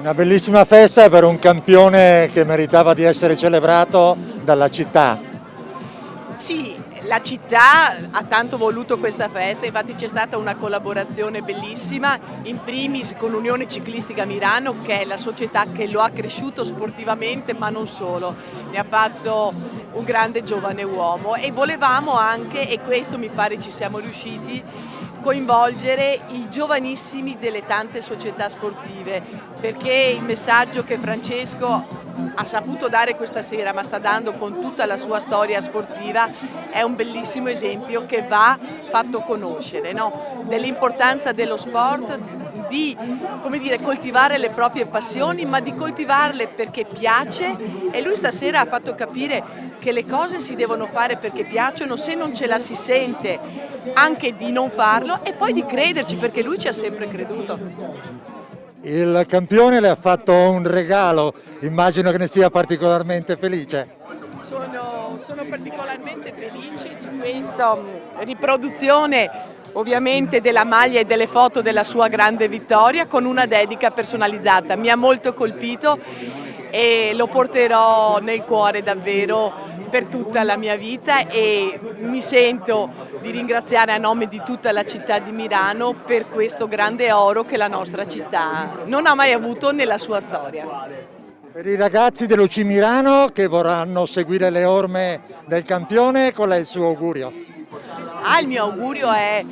Una bellissima festa per un campione che meritava di essere celebrato dalla città. Sì, la città ha tanto voluto questa festa, infatti c'è stata una collaborazione bellissima, in primis con Unione Ciclistica Milano, che è la società che lo ha cresciuto sportivamente, ma non solo, ne ha fatto un grande giovane uomo e volevamo anche, e questo mi pare ci siamo riusciti, coinvolgere i giovanissimi delle tante società sportive, perché il messaggio che Francesco ha saputo dare questa sera, ma sta dando con tutta la sua storia sportiva, è un bellissimo esempio che va fatto conoscere, no? Dell'importanza dello sport, di, come dire, coltivare le proprie passioni, ma di coltivarle perché piace, e lui stasera ha fatto capire che le cose si devono fare perché piacciono, se non ce la si sente anche di non farlo e poi di crederci, perché lui ci ha sempre creduto. Il campione le ha fatto un regalo, immagino che ne sia particolarmente felice. Sono particolarmente felice di questa riproduzione ovviamente della maglia e delle foto della sua grande vittoria con una dedica personalizzata. Mi ha molto colpito e lo porterò nel cuore davvero per tutta la mia vita e mi sento di ringraziare a nome di tutta la città di Milano per questo grande oro che la nostra città non ha mai avuto nella sua storia. Per i ragazzi dell'UC Milano che vorranno seguire le orme del campione, qual è il suo augurio? Il mio augurio è,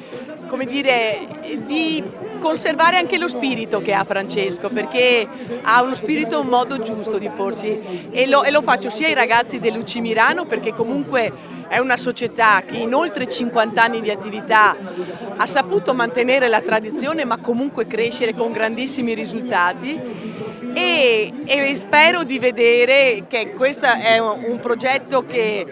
come dire, di conservare anche lo spirito che ha Francesco, perché ha uno spirito, un modo giusto di porsi e lo faccio sia ai ragazzi dell'UC Milano, perché comunque è una società che in oltre 50 anni di attività ha saputo mantenere la tradizione ma comunque crescere con grandissimi risultati e spero di vedere che questo è un progetto che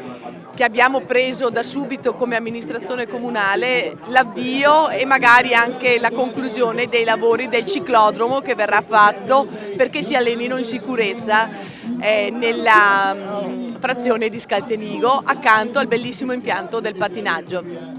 abbiamo preso da subito come amministrazione comunale, l'avvio e magari anche la conclusione dei lavori del ciclodromo che verrà fatto perché si allenino in sicurezza nella frazione di Scaltenigo accanto al bellissimo impianto del patinaggio.